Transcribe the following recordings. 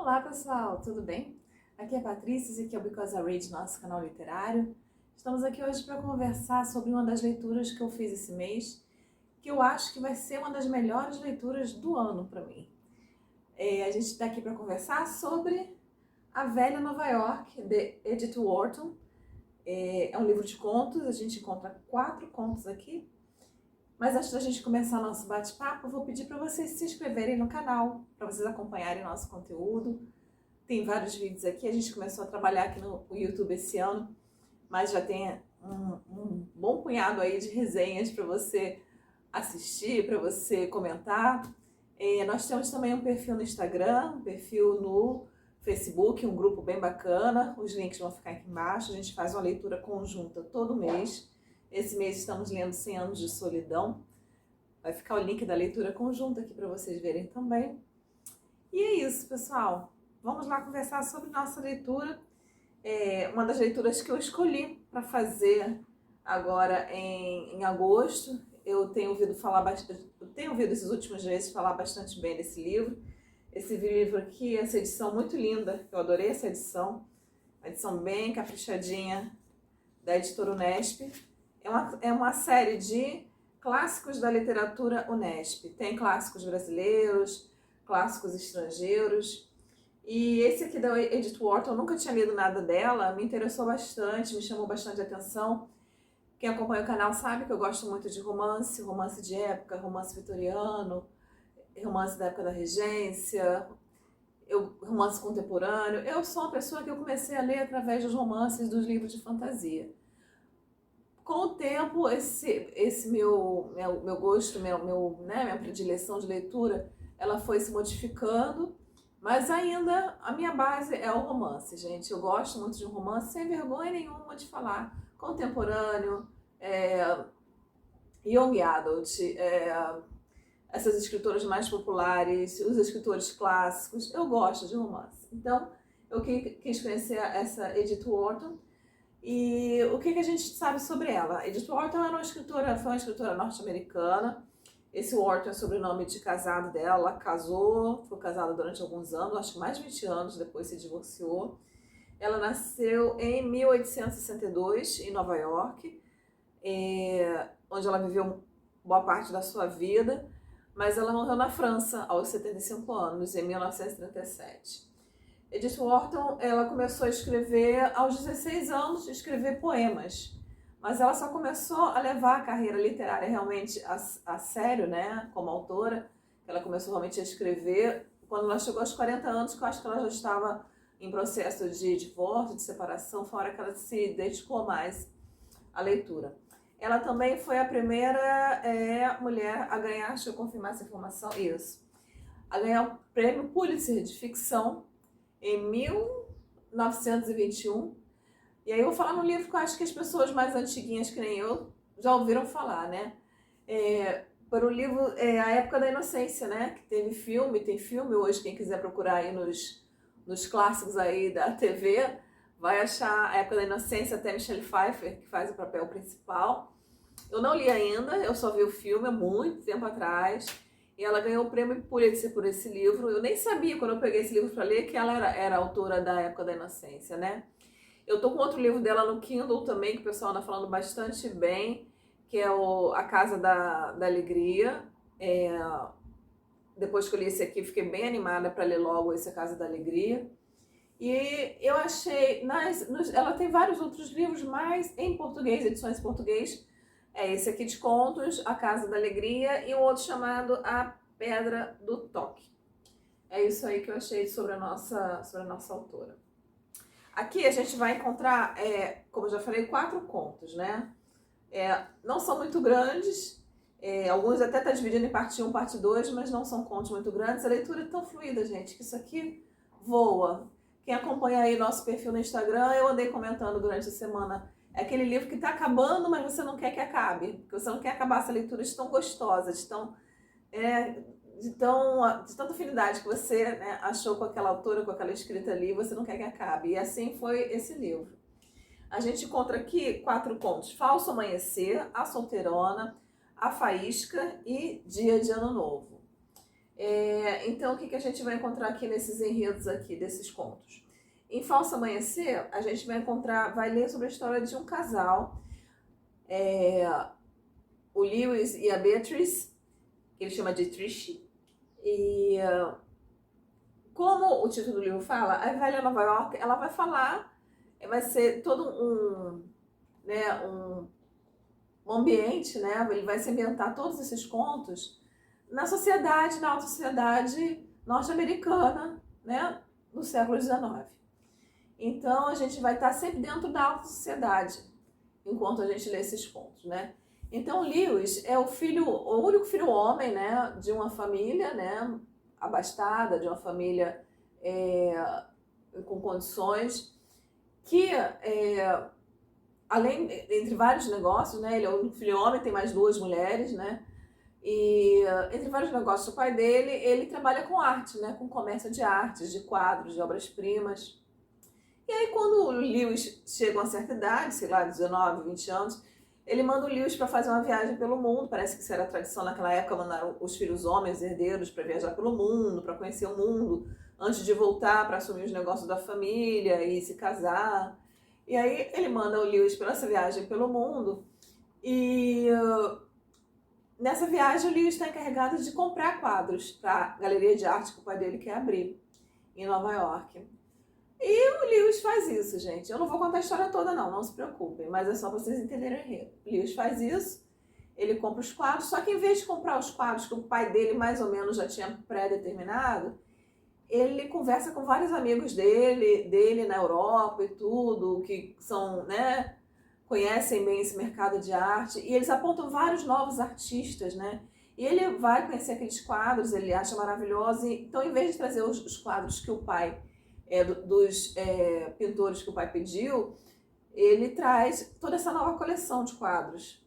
Olá pessoal, tudo bem? Aqui é a Patrícia, esse aqui é o Because I Read, nosso canal literário. Estamos aqui hoje para conversar sobre uma das leituras que eu fiz esse mês, que eu acho que vai ser uma das melhores leituras do ano para mim. A gente está aqui para conversar sobre A Velha Nova York, de Edith Wharton. É um livro de contos, a gente encontra 4 contos aqui. Mas antes da gente começar nosso bate-papo, eu vou pedir para vocês se inscreverem no canal, para vocês acompanharem nosso conteúdo. Tem vários vídeos aqui, a gente começou a trabalhar aqui no YouTube esse ano, mas já tem um bom punhado aí de resenhas para você assistir, para você comentar. Nós temos também um perfil no Instagram, um perfil no Facebook, um grupo bem bacana, os links vão ficar aqui embaixo. A gente faz uma leitura conjunta todo mês. Esse mês estamos lendo 100 Anos de Solidão. Vai ficar o link da leitura conjunta aqui para vocês verem também. E é isso, pessoal. Vamos lá conversar sobre nossa leitura. Uma das leituras que eu escolhi para fazer agora em agosto. Eu tenho ouvido esses últimos meses falar bastante bem desse livro. Esse livro aqui, essa edição muito linda, eu adorei essa edição. Uma edição bem caprichadinha da editora Unesp. É uma série de clássicos da literatura Unesp. Tem clássicos brasileiros, clássicos estrangeiros. E esse aqui da Edith Wharton, eu nunca tinha lido nada dela, me interessou bastante, me chamou bastante atenção. Quem acompanha o canal sabe que eu gosto muito de romance, romance de época, romance vitoriano, romance da época da regência, romance contemporâneo. Eu sou uma pessoa que eu comecei a ler através dos romances, dos livros de fantasia. Com o tempo, esse meu gosto, minha predileção de leitura, ela foi se modificando, mas ainda a minha base é o romance, gente. Eu gosto muito de um romance, sem vergonha nenhuma de falar. Contemporâneo, young adult, essas escritoras mais populares, os escritores clássicos. Eu gosto de romance. Então, eu quis conhecer essa Edith Wharton. E o que a gente sabe sobre ela? Edith Wharton foi uma escritora norte-americana. Esse Wharton é o sobrenome de casado dela. Ela casou, foi casada durante alguns anos, acho que mais de 20 anos, depois se divorciou. Ela nasceu em 1862, em Nova York, onde ela viveu boa parte da sua vida, mas ela morreu na França aos 75 anos, em 1937. Edith Wharton, ela começou a escrever aos 16 anos, escrever poemas, mas ela só começou a levar a carreira literária realmente a sério, né, como autora. Ela começou realmente a escrever quando ela chegou aos 40 anos, que eu acho que ela já estava em processo de divórcio, de separação, fora que ela se dedicou mais à leitura. Ela também foi a primeira mulher a ganhar, deixa eu confirmar essa informação, a ganhar o prêmio Pulitzer de ficção, em 1921. E aí eu vou falar no livro que eu acho que as pessoas mais antiguinhas que nem eu já ouviram falar, né? Para o livro A Época da Inocência, né? Que tem filme hoje, quem quiser procurar aí nos clássicos aí da TV, vai achar A Época da Inocência, até Michelle Pfeiffer, que faz o papel principal. Eu não li ainda, eu só vi o filme há muito tempo atrás. E ela ganhou o prêmio Pulitzer por esse livro. Eu nem sabia, quando eu peguei esse livro para ler, que ela era autora da Época da Inocência, né? Eu tô com outro livro dela no Kindle também, que o pessoal anda falando bastante bem, que é A Casa da Alegria. Depois que eu li esse aqui, fiquei bem animada para ler logo esse A Casa da Alegria. E eu achei... ela tem vários outros livros, mas em português, edições em português. Esse aqui de contos, A Casa da Alegria, e um outro chamado A Pedra do Toque. É isso aí que eu achei sobre a nossa autora. Aqui a gente vai encontrar, como eu já falei, 4 contos, né? Não são muito grandes, alguns até tá dividindo em parte 1, parte 2, mas não são contos muito grandes. A leitura é tão fluida, gente, que isso aqui voa. Quem acompanha aí nosso perfil no Instagram, eu andei comentando durante a semana. É aquele livro que está acabando, mas você não quer que acabe. Porque você não quer acabar essa leitura de tão gostosa, de tanta afinidade que você, né, achou com aquela autora, com aquela escrita ali, você não quer que acabe. E assim foi esse livro. A gente encontra aqui 4 contos: Falso Amanhecer, A Solteirona, A Faísca e Dia de Ano Novo. Então, o que a gente vai encontrar aqui nesses enredos aqui, desses contos? Em Falso Amanhecer, a gente vai ler sobre a história de um casal, o Lewis e a Beatrice, que ele chama de Trish. E como o título do livro fala, a velha Nova York, ela vai falar, vai ser todo um ambiente, né? Ele vai se ambientar todos esses contos na sociedade, na alta sociedade norte-americana, né? No século XIX. Então a gente vai estar sempre dentro da alta sociedade enquanto a gente lê esses contos, né? Então Lewis é o único filho homem, né? De uma família, né? Abastada, de uma família com condições que além, entre vários negócios, né? Ele é o único filho homem, tem mais 2 mulheres, né? E entre vários negócios do pai dele, ele trabalha com arte, né? Com comércio de artes, de quadros, de obras-primas. E aí quando o Lewis chega a uma certa idade, sei lá, 19, 20 anos, ele manda o Lewis para fazer uma viagem pelo mundo. Parece que isso era a tradição naquela época, mandaram os filhos homens, herdeiros, para viajar pelo mundo, para conhecer o mundo, antes de voltar para assumir os negócios da família e se casar. E aí ele manda o Lewis para essa viagem pelo mundo e nessa viagem o Lewis está encarregado de comprar quadros para a galeria de arte que o pai dele quer abrir em Nova York. E o Lewis faz isso, gente. Eu não vou contar a história toda não se preocupem, mas é só para vocês entenderem o enredo. O Lewis faz isso, ele compra os quadros, só que em vez de comprar os quadros que o pai dele mais ou menos já tinha pré-determinado, ele conversa com vários amigos dele na Europa e tudo, que são, né, conhecem bem esse mercado de arte, e eles apontam vários novos artistas, né? E ele vai conhecer aqueles quadros, ele acha maravilhoso, então em vez de trazer os quadros que o pai, dos pintores que o pai pediu, ele traz toda essa nova coleção de quadros.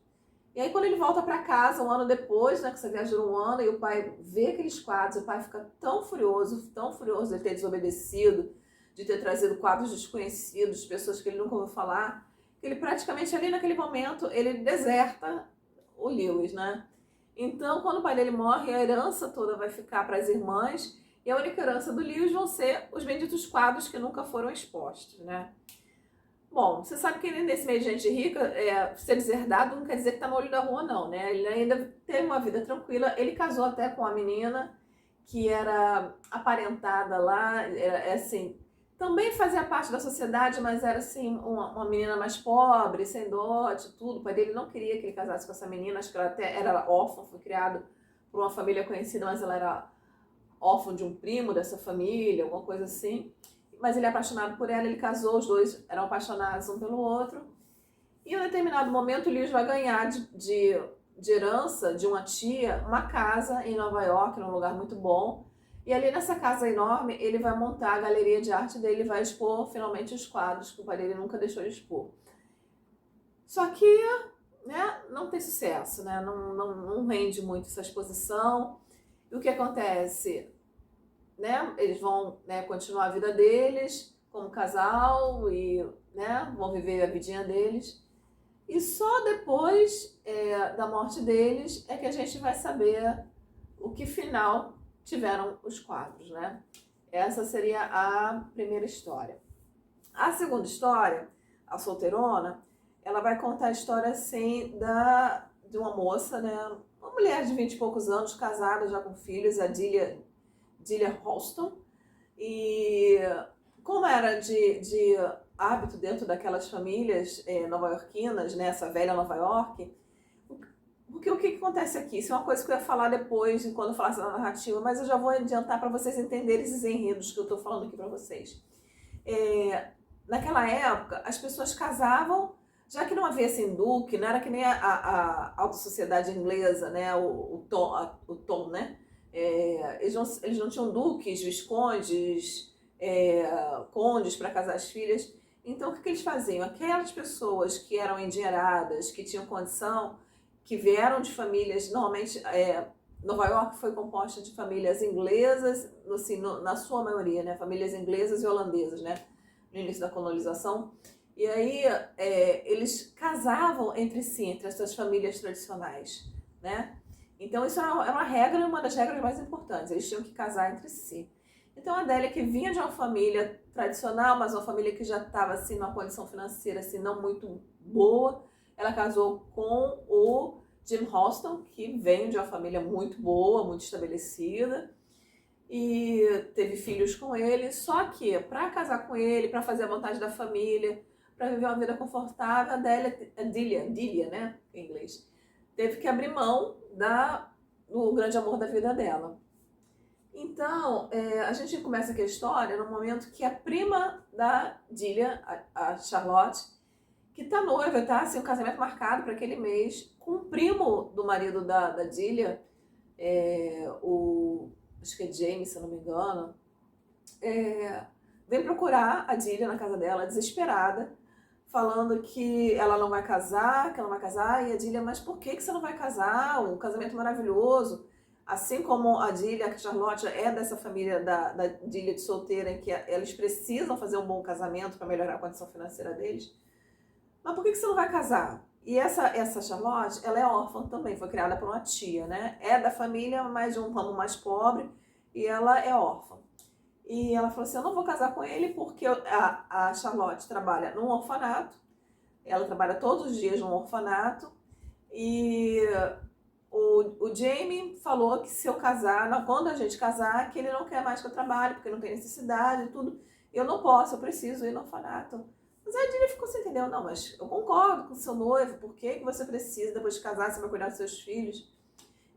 E aí quando ele volta para casa, um ano depois, né, que essa viagem durou um ano, e o pai vê aqueles quadros, o pai fica tão furioso de ele ter desobedecido, de ter trazido quadros desconhecidos, pessoas que ele nunca ouviu falar, que ele praticamente ali naquele momento, ele deserta o Lewis, né? Então, quando o pai dele morre, a herança toda vai ficar para as irmãs, e a única herança do Lewis vão ser os benditos quadros que nunca foram expostos, né? Bom, você sabe que nesse meio de gente rica, ser deserdado não quer dizer que tá no olho da rua, não, né? Ele ainda teve uma vida tranquila. Ele casou até com uma menina que era aparentada lá, assim, também fazia parte da sociedade, mas era assim, uma menina mais pobre, sem dote, tudo. O pai dele não queria que ele casasse com essa menina, acho que ela até era órfã, foi criada por uma família conhecida, mas ela era órfã de um primo dessa família, alguma coisa assim. Mas ele é apaixonado por ela, ele casou, os dois eram apaixonados um pelo outro. E em um determinado momento o Lewis vai ganhar de herança de uma tia uma casa em Nova York, num lugar muito bom. E ali nessa casa enorme ele vai montar a galeria de arte dele e vai expor finalmente os quadros que o pai dele nunca deixou de expor. Só que, né, não tem sucesso, né? Não rende muito essa exposição. E o que acontece? Né, eles vão, né, continuar a vida deles como casal e, né, vão viver a vidinha deles. E só depois da morte deles é que a gente vai saber o que final tiveram os quadros, né? Essa seria a primeira história. A segunda história, a solteirona, ela vai contar a história assim de uma moça, né, uma mulher de 20 e poucos anos, casada já com filhos, a Delia Halston, e como era de hábito dentro daquelas famílias nova-iorquinas, né, essa velha Nova York, porque o que acontece aqui? Isso é uma coisa que eu ia falar depois, quando eu falasse da narrativa, mas eu já vou adiantar para vocês entenderem esses enredos que eu estou falando aqui para vocês. Naquela época, as pessoas casavam, já que não havia assim duque, não era que nem a alta sociedade inglesa, né, o tom, né? Eles não tinham duques, viscondes, condes para casar as filhas. Então, o que eles faziam? Aquelas pessoas que eram endinheiradas, que tinham condição, que vieram de famílias, normalmente, Nova York foi composta de famílias inglesas, assim, na sua maioria, né? Famílias inglesas e holandesas, né? No início da colonização. E aí, eles casavam entre si, entre as suas famílias tradicionais, né? Então isso era uma regra, uma das regras mais importantes, eles tinham que casar entre si. Então a Adélia, que vinha de uma família tradicional, mas uma família que já estava assim numa condição financeira assim não muito boa, ela casou com o Jim Hoston, que vem de uma família muito boa, muito estabelecida, e teve filhos com ele. Só que para casar com ele, para fazer a vontade da família, para viver uma vida confortável, a Delia, né, em inglês, teve que abrir mão do grande amor da vida dela. Então, a gente começa aqui a história no momento que a prima da Delia, a Charlotte, que tá noiva, tá? Assim, um casamento marcado para aquele mês, com o primo do marido da Delia, acho que é James, se eu não me engano, vem procurar a Delia na casa dela, desesperada, falando que ela não vai casar, que ela não vai casar, e a Delia, mas por que você não vai casar? Um casamento maravilhoso. Assim como a Delia, a Charlotte é dessa família da Delia de solteira, em que eles precisam fazer um bom casamento para melhorar a condição financeira deles. Mas por que você não vai casar? E essa Charlotte, ela é órfã também, foi criada por uma tia, né? É da família, mas de um ramo mais pobre, e ela é órfã. E ela falou assim, eu não vou casar com ele porque a Charlotte trabalha num orfanato, ela trabalha todos os dias num orfanato, e o Jamie falou que se eu casar, quando a gente casar, que ele não quer mais que eu trabalhe, porque não tem necessidade e tudo. Eu não posso, eu preciso ir no orfanato. Mas a Delia ficou sem entender, não, mas eu concordo com o seu noivo, por que você precisa, depois de casar, você vai cuidar dos seus filhos?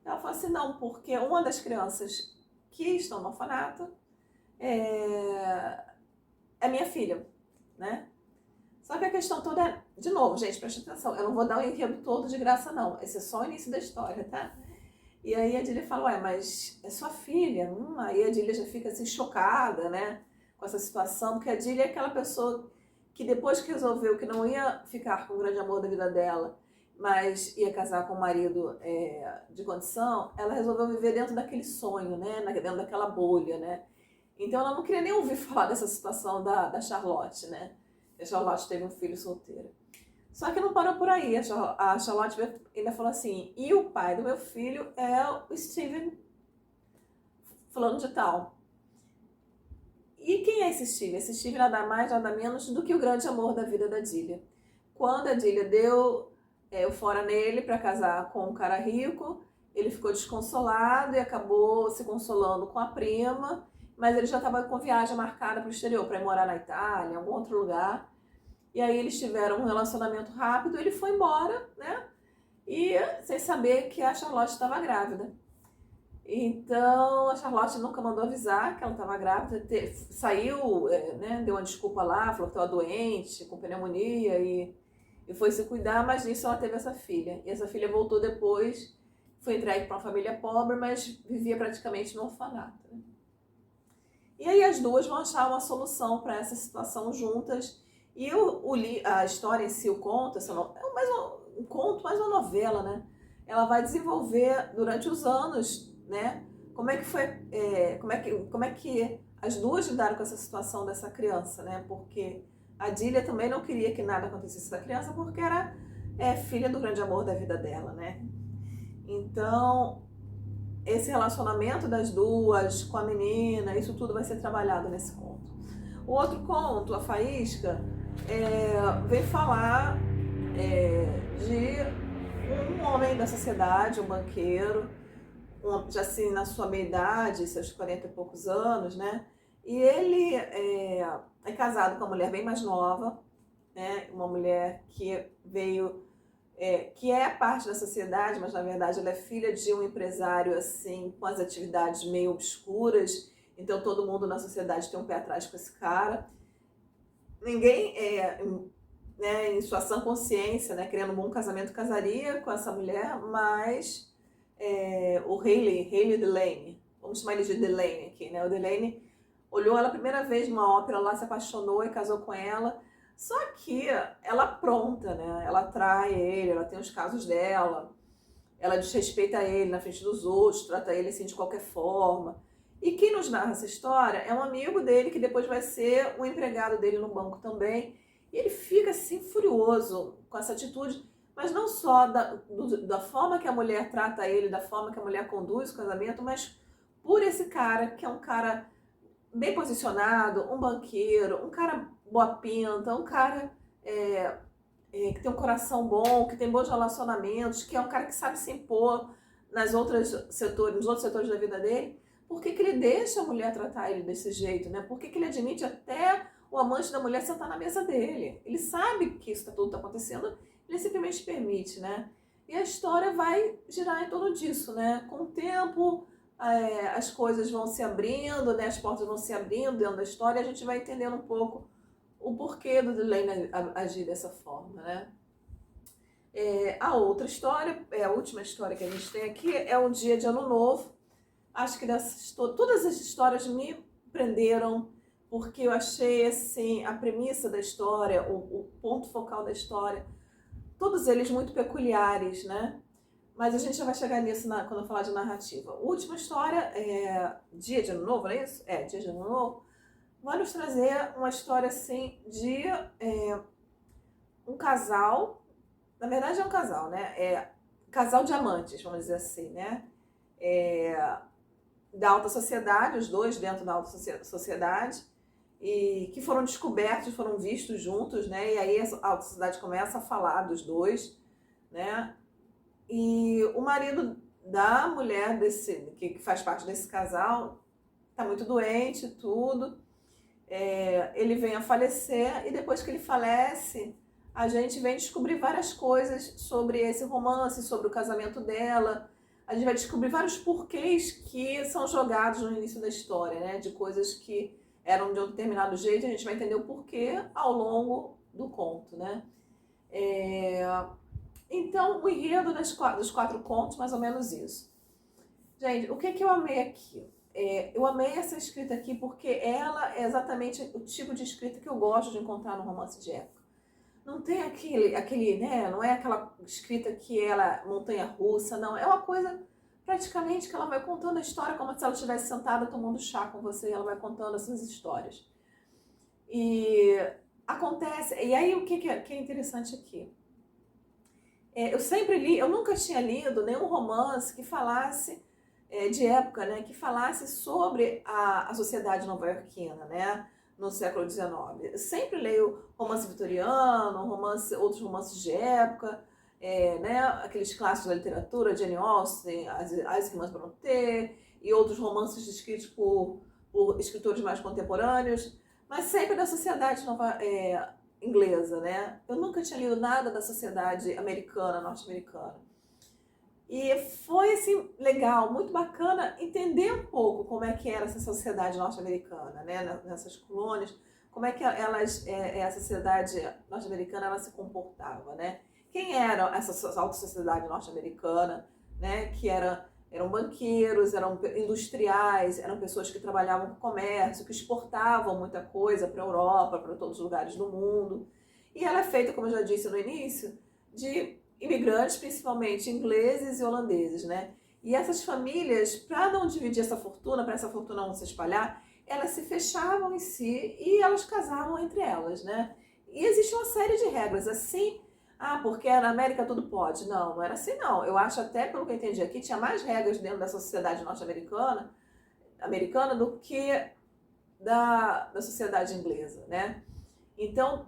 Ela falou assim, não, porque uma das crianças que estão no orfanato é minha filha, né? Só que a questão toda é, de novo, gente, presta atenção, eu não vou dar o enredo todo de graça, não. Esse é só o início da história, tá? E aí a Delia fala, ué, mas é sua filha? Aí a Delia já fica assim chocada, né? Com essa situação, porque a Delia é aquela pessoa que depois que resolveu que não ia ficar com o grande amor da vida dela, mas ia casar com um marido de condição, ela resolveu viver dentro daquele sonho, né? Dentro daquela bolha, né? Então ela não queria nem ouvir falar dessa situação da Charlotte, né? A Charlotte teve um filho solteiro. Só que não parou por aí. A Charlotte ainda falou assim, e o pai do meu filho é o Steven fulano de tal. E quem é esse Steven? Esse Steven nada mais, nada menos do que o grande amor da vida da Delia. Quando a Delia deu o fora nele para casar com um cara rico, ele ficou desconsolado e acabou se consolando com a prima, mas ele já estava com viagem marcada para o exterior, para ir morar na Itália, em algum outro lugar. E aí eles tiveram um relacionamento rápido, ele foi embora, né? E sem saber que a Charlotte estava grávida. Então a Charlotte nunca mandou avisar que ela estava grávida, saiu, né, deu uma desculpa lá, falou que estava doente, com pneumonia e foi se cuidar, mas nisso ela teve essa filha. E essa filha voltou depois, foi entregue para uma família pobre, mas vivia praticamente no orfanato. Né? E aí as duas vão achar uma solução para essa situação juntas. E a história em si, o conto, é mais um conto, mais uma novela, né? Ela vai desenvolver durante os anos, né? Como é que foi, como é que as duas lidaram com essa situação dessa criança, né? Porque a Delia também não queria que nada acontecesse com a criança, porque era filha do grande amor da vida dela, né? Então, esse relacionamento das duas com a menina, isso tudo vai ser trabalhado nesse conto. O outro conto, A Faísca, vem falar de um homem da sociedade, um banqueiro, já assim na sua meia-idade, seus 40 e poucos anos, né? E ele é casado com uma mulher bem mais nova, né? Uma mulher que veio, que é parte da sociedade, mas na verdade ela é filha de um empresário assim, com as atividades meio obscuras, então todo mundo na sociedade tem um pé atrás com esse cara. Ninguém em sua sã consciência, né, querendo um bom casamento, casaria com essa mulher, mas o Haley Delaney, vamos chamar ele de Delaney aqui, né? O Delaney olhou ela a primeira vez numa ópera lá, se apaixonou e casou com ela. Só que ela apronta, né? Ela trai ele, ela tem os casos dela, ela desrespeita ele na frente dos outros, trata ele assim de qualquer forma. E quem nos narra essa história é um amigo dele que depois vai ser um empregado dele no banco também. E ele fica assim furioso com essa atitude, mas não só da forma que a mulher trata ele, da forma que a mulher conduz o casamento, mas por esse cara, que é um cara bem posicionado, um banqueiro, um cara boa pinta, um cara que tem um coração bom, que tem bons relacionamentos, que é um cara que sabe se impor nos outros setores da vida dele. Por que ele deixa a mulher tratar ele desse jeito, né? Por que ele admite até o amante da mulher sentar na mesa dele? Ele sabe que isso tudo está acontecendo, ele simplesmente permite, né? E a história vai girar em torno disso, né? Com o tempo, as coisas vão se abrindo, né? As portas vão se abrindo dentro da história, e a gente vai entendendo um pouco o porquê do Delaney agir dessa forma, né? A outra história, a última história que a gente tem aqui, é o Dia de Ano Novo. Acho que todas as histórias me prenderam, porque eu achei assim, a premissa da história, o ponto focal da história, todos eles muito peculiares, né? Mas a gente já vai chegar nisso quando eu falar de narrativa. A última história é Dia de Ano Novo, não é isso? Dia de Ano Novo. Vai nos trazer uma história assim de um casal, na verdade é um casal, né? Casal de amantes, vamos dizer assim, né? Da alta sociedade, os dois dentro da alta sociedade, e que foram descobertos, foram vistos juntos, né? E aí a alta sociedade começa a falar dos dois, né? E o marido da mulher que faz parte desse casal tá muito doente, tudo. Ele vem a falecer, e depois que ele falece, a gente vem descobrir várias coisas sobre esse romance, sobre o casamento dela. A gente vai descobrir vários porquês que são jogados no início da história, né? De coisas que eram de um determinado jeito, a gente vai entender o porquê ao longo do conto, né? Então, o enredo dos 4 contos, mais ou menos isso. Gente, o que eu amei aqui? Eu amei essa escrita aqui porque ela é exatamente o tipo de escrita que eu gosto de encontrar no romance de época. Não tem aquele, né? Não é aquela escrita que ela é montanha-russa, não. É uma coisa praticamente que ela vai contando a história como se ela estivesse sentada tomando chá com você, e ela vai contando essas histórias. E acontece. E aí o que é interessante aqui? Eu nunca tinha lido nenhum romance que falasse de época, né, que falasse sobre a sociedade nova-iorquina, né, no século XIX. Eu sempre leio romance vitoriano, outros romances de época, né, aqueles clássicos da literatura, Jane Austen, as Irmãs Brontë, e outros romances escritos por escritores mais contemporâneos, mas sempre da sociedade inglesa, né? Eu nunca tinha lido nada da sociedade americana, norte-americana. E foi, assim, legal, muito bacana entender um pouco como é que era essa sociedade norte-americana, né? Nessas colônias, como é que a sociedade norte-americana ela se comportava, né? Quem era essa alta sociedade norte-americana, né? Que eram banqueiros, eram industriais, eram pessoas que trabalhavam com comércio, que exportavam muita coisa para a Europa, para todos os lugares do mundo. E ela é feita, como eu já disse no início, de imigrantes, principalmente ingleses e holandeses, né? E essas famílias, para não dividir essa fortuna, para essa fortuna não se espalhar, elas se fechavam em si e elas casavam entre elas, né? E existe uma série de regras, assim, porque na América tudo pode. Não, não era assim não. Eu acho até, pelo que eu entendi aqui, tinha mais regras dentro dessa sociedade norte-americana do que da sociedade inglesa, né? Então,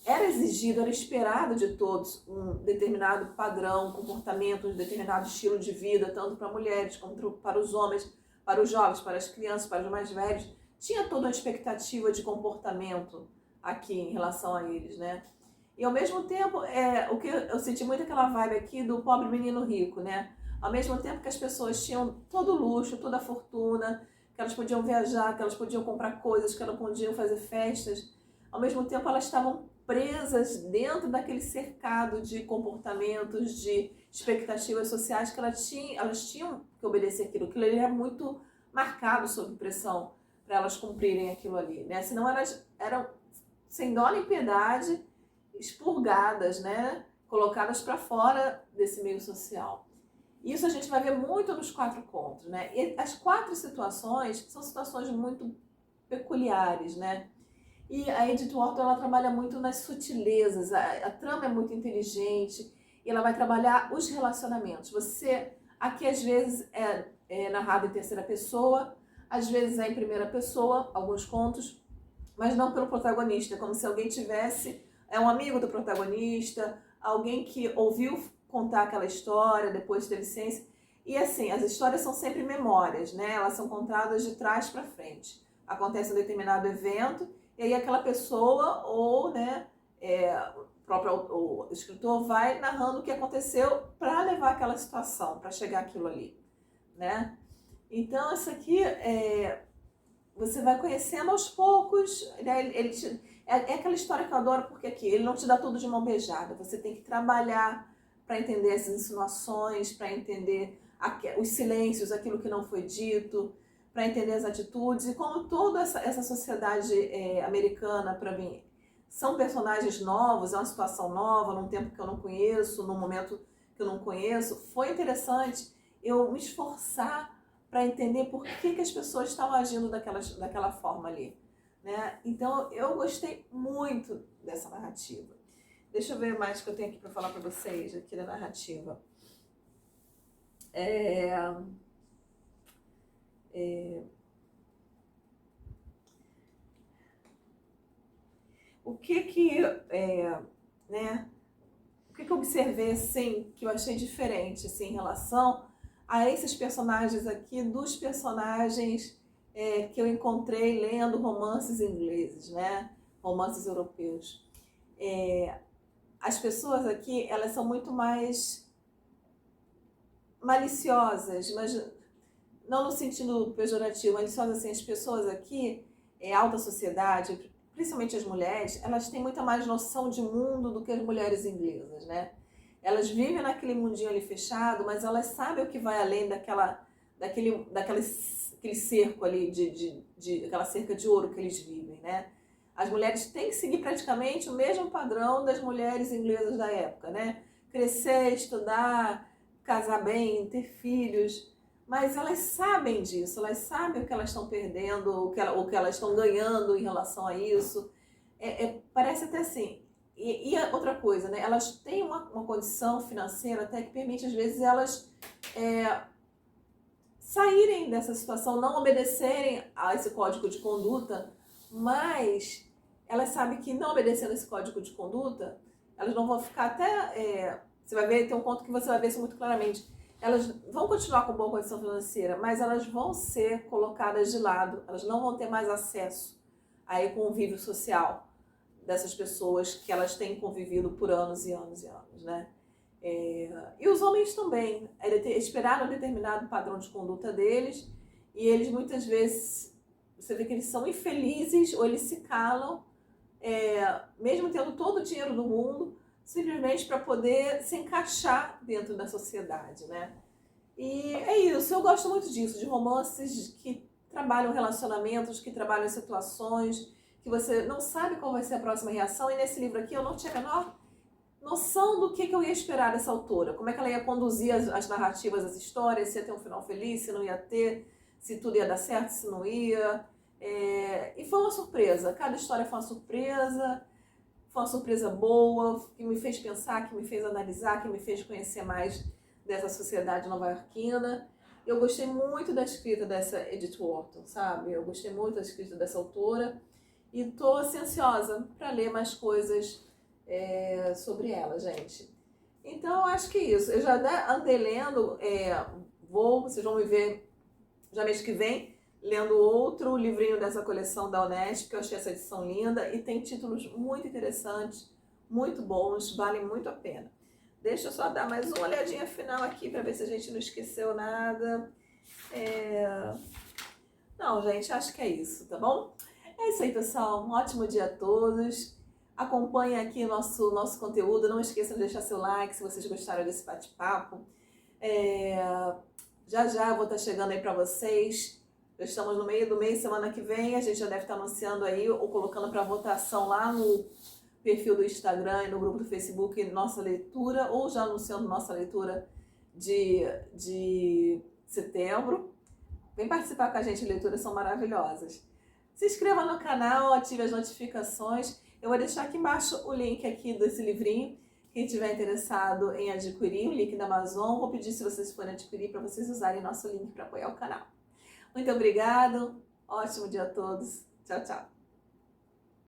era exigido, era esperado de todos um determinado padrão, comportamento, um determinado estilo de vida, tanto para mulheres como para os homens, para os jovens, para as crianças, para os mais velhos. Tinha toda uma expectativa de comportamento aqui em relação a eles, né? E ao mesmo tempo, o que eu senti muito aquela vibe aqui do pobre menino rico, né? Ao mesmo tempo que as pessoas tinham todo o luxo, toda a fortuna, que elas podiam viajar, que elas podiam comprar coisas, que elas podiam fazer festas, ao mesmo tempo elas estavam presas dentro daquele cercado de comportamentos, de expectativas sociais que elas tinham que obedecer aquilo. Aquilo ali era muito marcado sob pressão para elas cumprirem aquilo ali, né? Senão elas eram sem dó nem piedade, expurgadas, né? Colocadas para fora desse meio social. Isso a gente vai ver muito nos 4 contos, né? E as 4 situações são situações muito peculiares, né? E a Edith Wharton ela trabalha muito nas sutilezas, a trama é muito inteligente, e e ela vai trabalhar os relacionamentos. Aqui às vezes é narrado em terceira pessoa, às vezes é em primeira pessoa, alguns contos, mas não pelo protagonista, como se alguém tivesse, um amigo do protagonista, alguém que ouviu contar aquela história, depois teve ciência. E assim, as histórias são sempre memórias, né? Elas são contadas de trás para frente. Acontece um determinado evento, e aí aquela pessoa, ou né, o escritor vai narrando o que aconteceu para levar aquela situação, para chegar aquilo ali, né? Então, isso aqui você vai conhecendo aos poucos, né? É aquela história que eu adoro, porque aqui ele não te dá tudo de mão beijada. Você tem que trabalhar para entender as insinuações, para entender os silêncios, aquilo que não foi dito, para entender as atitudes. E como toda essa sociedade americana, para mim, são personagens novos, é uma situação nova, num tempo que eu não conheço, num momento que eu não conheço, foi interessante eu me esforçar para entender por que as pessoas estavam agindo daquela forma ali, né? Então, eu gostei muito dessa narrativa. Deixa eu ver mais que eu tenho aqui para falar para vocês, aqui da narrativa. O que eu observei, assim, que eu achei diferente, assim, em relação a esses personagens aqui, dos personagens que eu encontrei lendo romances ingleses, né? Romances europeus. As pessoas aqui, elas são muito mais maliciosas, mas não no sentido pejorativo, maliciosas assim, as pessoas aqui, alta sociedade, principalmente as mulheres, elas têm muita mais noção de mundo do que as mulheres inglesas, né? Elas vivem naquele mundinho ali fechado, mas elas sabem o que vai além daquele cerco ali, aquela cerca de ouro que eles vivem, né? As mulheres têm que seguir praticamente o mesmo padrão das mulheres inglesas da época, né? Crescer, estudar, casar bem, ter filhos, mas elas sabem disso, elas sabem o que elas estão perdendo, o que elas estão ganhando em relação a isso. Parece até assim. E outra coisa, né? Elas têm uma condição financeira até que permite, às vezes, elas saírem dessa situação, não obedecerem a esse código de conduta, mas elas sabem que não obedecendo esse código de conduta, elas não vão ficar até... você vai ver, tem um ponto que você vai ver isso muito claramente. Elas vão continuar com boa condição financeira, mas elas vão ser colocadas de lado, elas não vão ter mais acesso ao convívio social dessas pessoas que elas têm convivido por anos e anos e anos, né? E os homens também, esperaram um determinado padrão de conduta deles, e eles muitas vezes, você vê que eles são infelizes, ou eles se calam, mesmo tendo todo o dinheiro do mundo, simplesmente para poder se encaixar dentro da sociedade, né? E é isso, eu gosto muito disso, de romances que trabalham relacionamentos, que trabalham situações, que você não sabe qual vai ser a próxima reação, e nesse livro aqui eu não tinha a menor noção do que eu ia esperar dessa autora, como é que ela ia conduzir as narrativas, as histórias, se ia ter um final feliz, se não ia ter, se tudo ia dar certo, se não ia. E foi uma surpresa, cada história foi uma surpresa boa, que me fez pensar, que me fez analisar, que me fez conhecer mais dessa sociedade nova-iorquina. Eu gostei muito da escrita dessa Edith Wharton, sabe? Eu gostei muito da escrita dessa autora e tô assim, ansiosa para ler mais coisas sobre ela, gente. Então, acho que é isso. Eu já andei lendo, vocês vão me ver já mês que vem, lendo outro livrinho dessa coleção da Unesp, que eu achei essa edição linda, e tem títulos muito interessantes, muito bons, valem muito a pena. Deixa eu só dar mais uma olhadinha final aqui para ver se a gente não esqueceu nada. Não, gente, acho que é isso, tá bom? É isso aí, pessoal. Um ótimo dia a todos. Acompanhem aqui nosso conteúdo. Não esqueçam de deixar seu like se vocês gostaram desse bate-papo. Já eu vou estar chegando aí para vocês. Já estamos no meio do mês, semana que vem. A gente já deve estar anunciando aí ou colocando para votação lá no perfil do Instagram e no grupo do Facebook nossa leitura, ou já anunciando nossa leitura de setembro. Vem participar com a gente, leituras são maravilhosas. Se inscreva no canal, ative as notificações. Eu vou deixar aqui embaixo o link aqui desse livrinho, Quem tiver interessado em adquirir o link da Amazon, vou pedir, se vocês forem adquirir, para vocês usarem nosso link para apoiar o canal. Muito obrigado, ótimo dia a todos. Tchau, tchau.